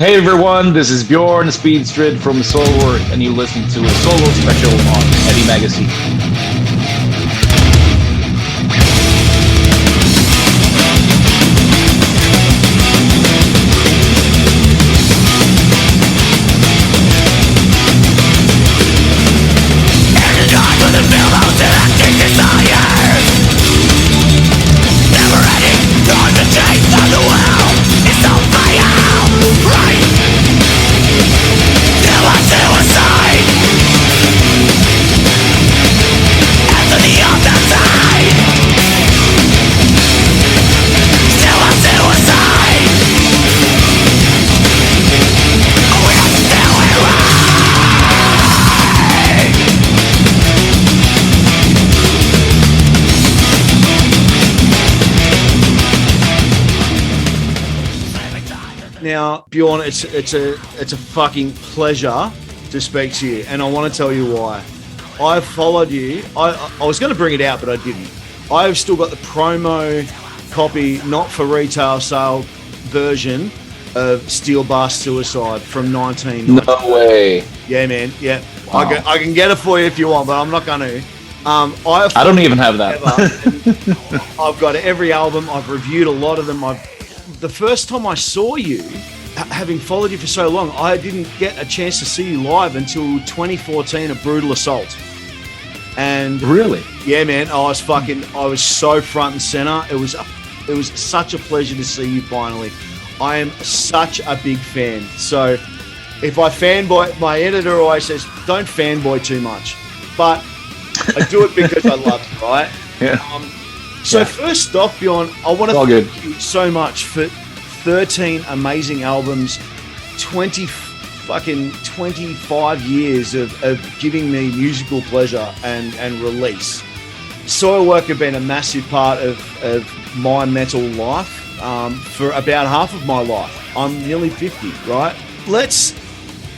Hey everyone, this is Björn, Strid from Soilwork, and you're listening to a solo special on Heavy Magazine. Now, Bjorn, it's a fucking pleasure to speak to you, and I want to tell you why. I've followed you. I was going to bring it out, but I didn't. I've still got the promo copy, not for retail sale version of Steel Blast Suicide from 19. No way. Yeah, man. Yeah, wow. I can get it for you if you want, but I'm not going to. I don't even have that. I've got every album. I've reviewed a lot of them. The first time I saw you, having followed you for so long, I didn't get a chance to see you live until 2014 at Brutal Assault. And really, yeah, man, I was so front and center. It was such a pleasure to see you finally. I am such a big fan. So if I fanboy, my editor always says, don't fanboy too much, but I do it because I love you, right? Yeah. So first off, Bjorn, I want to thank you so much for 13 amazing albums, 25 years of giving me musical pleasure and release. Soilwork have been a massive part of my metal life for about half of my life. I'm nearly 50, right? Let's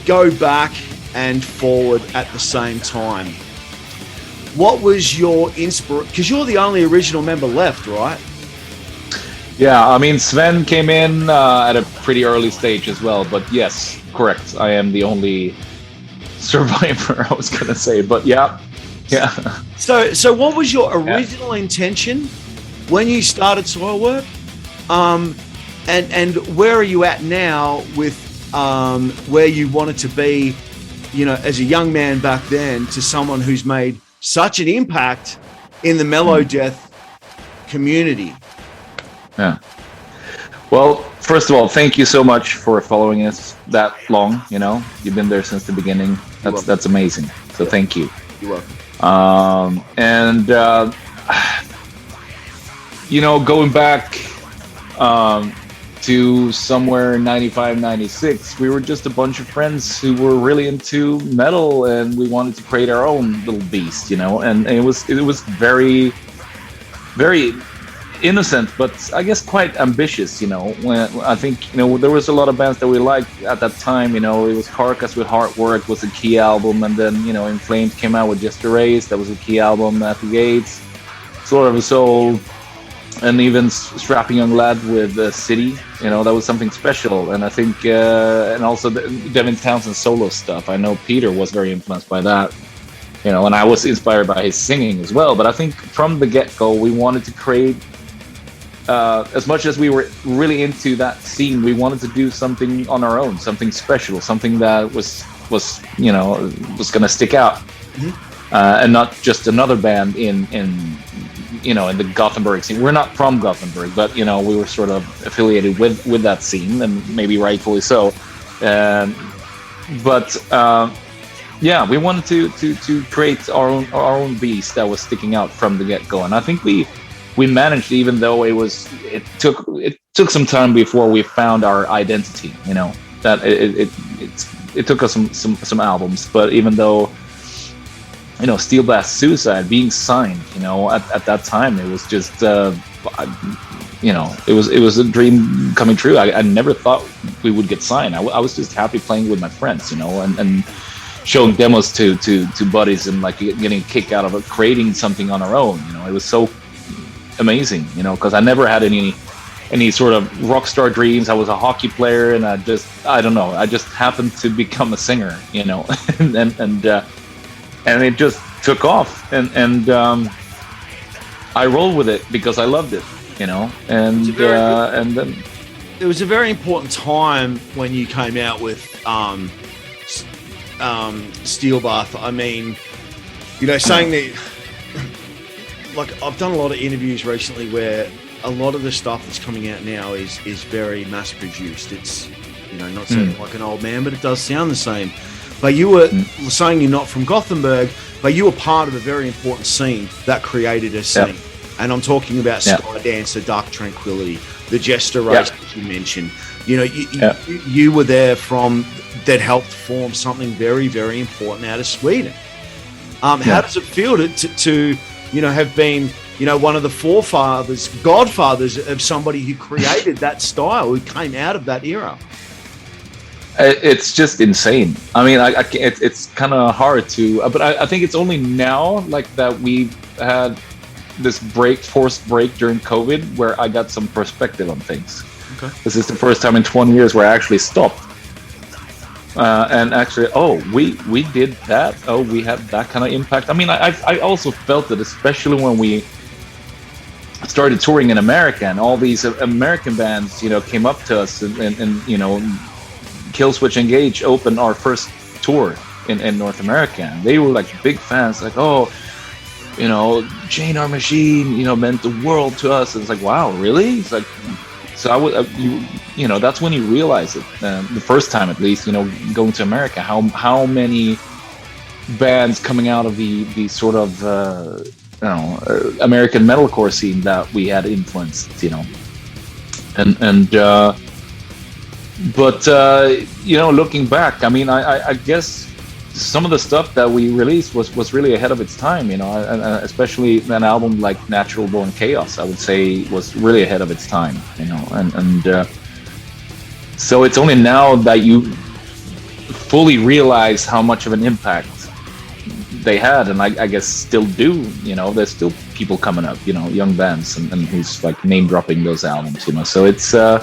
go back and forward at the same time. What was your inspiration? Because you're the only original member left, right? Yeah, I mean, Sven came in at a pretty early stage as well. But yes, correct. I am the only survivor, I was going to say. But yeah. So what was your original intention when you started Soilwork? And where are you at now with where you wanted to be, as a young man back then to someone who's made such an impact in the Melodeath community? Yeah. Well, first of all, thank you so much for following us that long. You've been there since the beginning. That's amazing. So thank you. You're welcome. Going back to somewhere 95, 96, we were just a bunch of friends who were really into metal, and we wanted to create our own little beast, and it was very, very innocent, but I guess quite ambitious, when I think, there was a lot of bands that we liked at that time. It was Carcass with Heart Work was a key album, and then, In Flames came out with Just a Race. That was a key album at the Gates. Sort of a Soul, and even Strapping Young Lad with City, that was something special. And I think, and also Devin Townsend's solo stuff. I know Peter was very influenced by that, and I was inspired by his singing as well. But I think from the get-go, we wanted to create, as much as we were really into that scene, we wanted to do something on our own, something special, something that was going to stick out, and not just another band in the Gothenburg scene. We're not from Gothenburg, but we were sort of affiliated with that scene, and maybe rightfully so. We wanted to create our own beast that was sticking out from the get-go, and I think we managed, even though it took some time before we found our identity. That it took us some albums, but even though, Steel Blast Suicide being signed, at that time, it was just, it was a dream coming true. I never thought we would get signed. I was just happy playing with my friends, and showing demos to buddies, and like getting a kick out of it, creating something on our own. It was so amazing, because I never had any any sort of rock star dreams. I was a hockey player, and I don't know. I just happened to become a singer, you know, and it just took off, and I rolled with it because I loved it, you know, and then it was a very important time when you came out with Steel Bath. I mean, you know, saying that, like, I've done a lot of interviews recently where a lot of the stuff that's coming out now is very mass produced. It's, you know, not sounding like an old man, but it does sound the same. But you were saying you're not from Gothenburg, but you were part of a very important scene that created a scene. Yep. And I'm talking about Skydancer, Dark Tranquility, the Jester race that you mentioned. You know, you were there that helped form something very, very important out of Sweden. How does it feel to you know, have been, you know, one of the godfathers of somebody who created that style, who came out of that era? It's just insane. I mean, it's kind of hard to, but I think it's only now, like, that we've had this forced break during COVID, where I got some perspective on things. Okay. This is the first time in 20 years where I actually stopped. And actually, we did that. Oh, we had that kind of impact. I mean, I also felt it, especially when we started touring in America, and all these American bands, you know, came up to us, and you know, Killswitch Engage opened our first tour in North America, and they were like big fans, like, oh, you know, Jane Our Machine, you know, meant the world to us. And it's like, wow, really? It's like, so I would, you know, that's when you realize it, the first time at least, you know, going to America, how many bands coming out of the sort of, you know, American metalcore scene that we had influenced, you know, but you know, looking back, I mean, I guess some of the stuff that we released was really ahead of its time, you know, and especially an album like Natural Born Chaos, I would say, was really ahead of its time, you know, and so it's only now that you fully realize how much of an impact they had, and I guess still do, you know. There's still people coming up, you know, young bands, and who's like name dropping those albums, you know. So it's a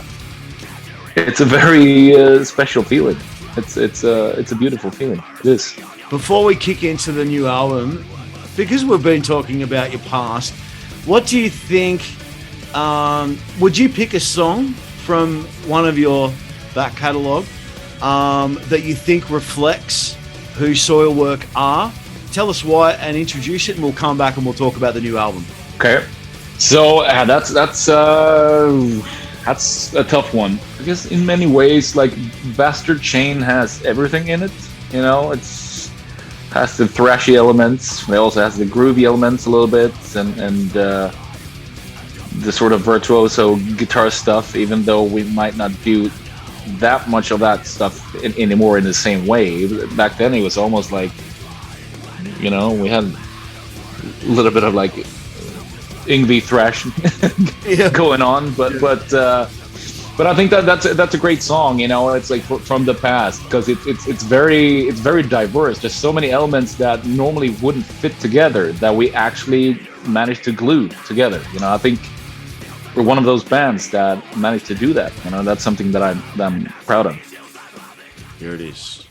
very special feeling. It's a beautiful feeling. It is. Before we kick into the new album, because we've been talking about your past, what do you think? Would you pick a song from one of your back catalogue that you think reflects who Soilwork are? Tell us why and introduce it, and we'll come back and we'll talk about the new album. Okay. So that's a tough one, because in many ways, like, Bastard Chain has everything in it, you know. It's has the thrashy elements, it also has the groovy elements a little bit, and the sort of virtuoso guitar stuff, even though we might not do that much of that stuff anymore in the same way. Back then it was almost like, you know, we had a little bit of like Yngwie thrash going on, but I think that's a great song, you know. It's like from the past, because it's very diverse. There's so many elements that normally wouldn't fit together that we actually managed to glue together, you know. I think we're one of those bands that managed to do that, you know. That's something that I'm proud of. Here it is.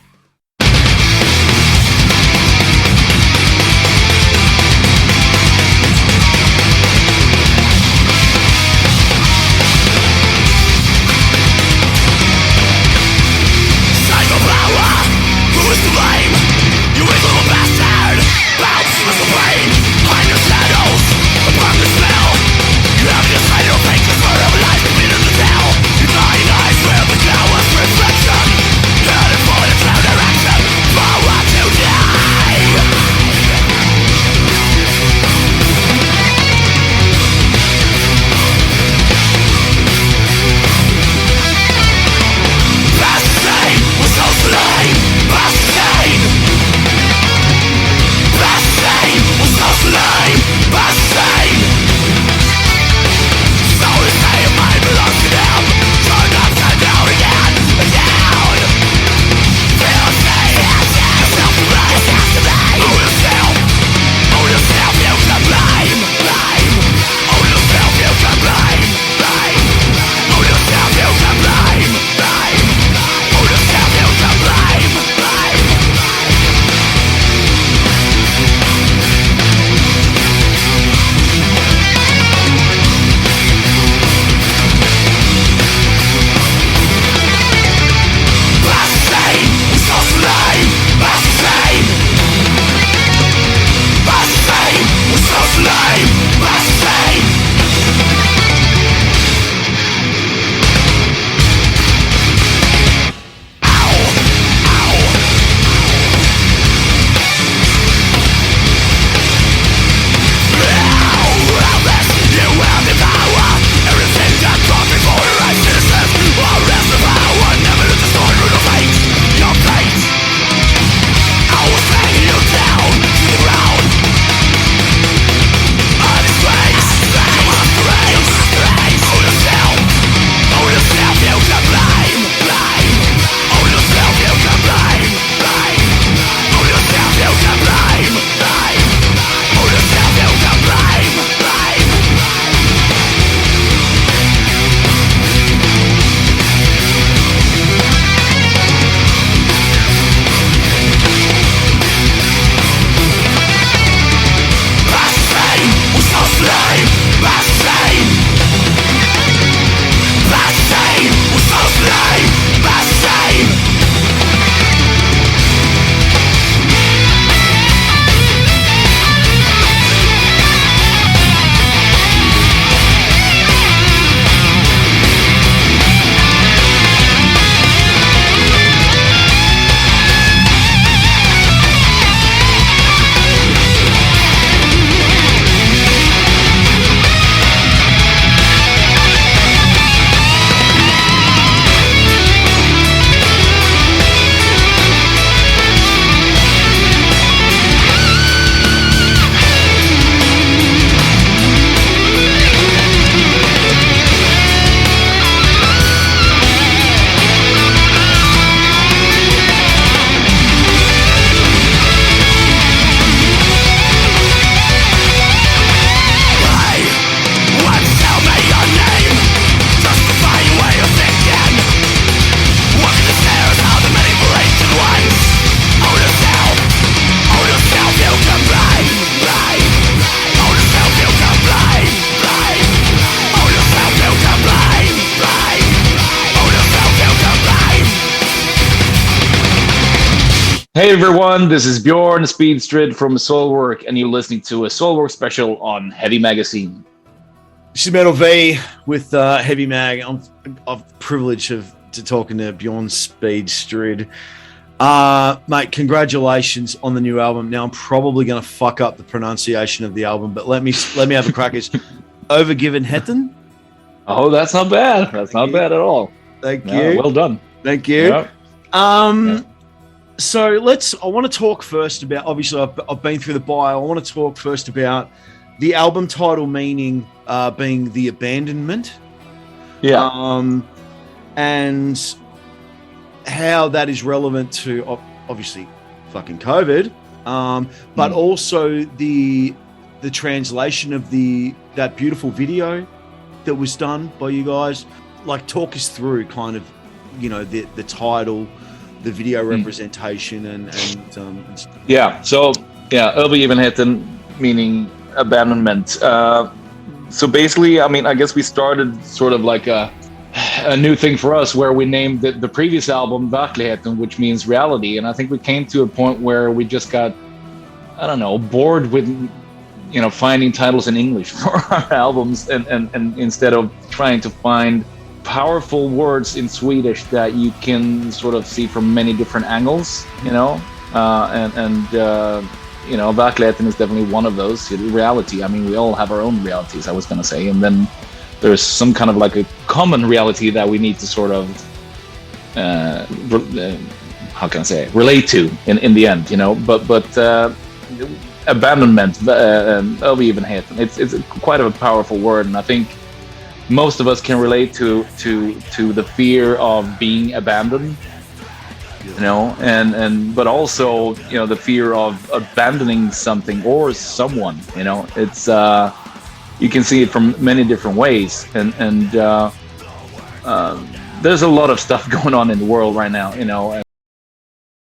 Reflection, headed for the Hey everyone, this is Björn, Strid from Soilwork, and you're listening to a Soilwork special on Heavy Magazine. This is Metal V with Heavy Mag. I've the privilege to talking to Bjorn Strid. Mate, congratulations on the new album. Now I'm probably going to fuck up the pronunciation of the album, but let me have a crack. It's Övergivenheten. Oh, that's not bad. That's not bad at all. Thank you. Well done. Thank you. Yeah. So I want to talk first about, obviously I've been through the bio. I want to talk first about the album title meaning being the abandonment. Yeah. And how that is relevant to obviously fucking COVID, but also the translation of that beautiful video that was done by you guys. Like, talk us through kind of, the title, the video representation, and Övergivenheten meaning abandonment. So basically, I mean, I guess we started sort of like a new thing for us, where we named the previous album Övergivenheten, which means reality. And I think we came to a point where we just got, I don't know, bored with, finding titles in English for our albums, and instead of trying to find powerful words in Swedish that you can sort of see from many different angles, Övergivenheten is definitely one of those. Reality. I mean, we all have our own realities, I was going to say, and then there's some kind of like a common reality that we need to sort of, how can I say it? Relate to in the end, But abandonment, Övergivenheten, it's quite a powerful word, and I think most of us can relate to the fear of being abandoned, but also, the fear of abandoning something or someone, it's, you can see it from many different ways. And there's a lot of stuff going on in the world right now,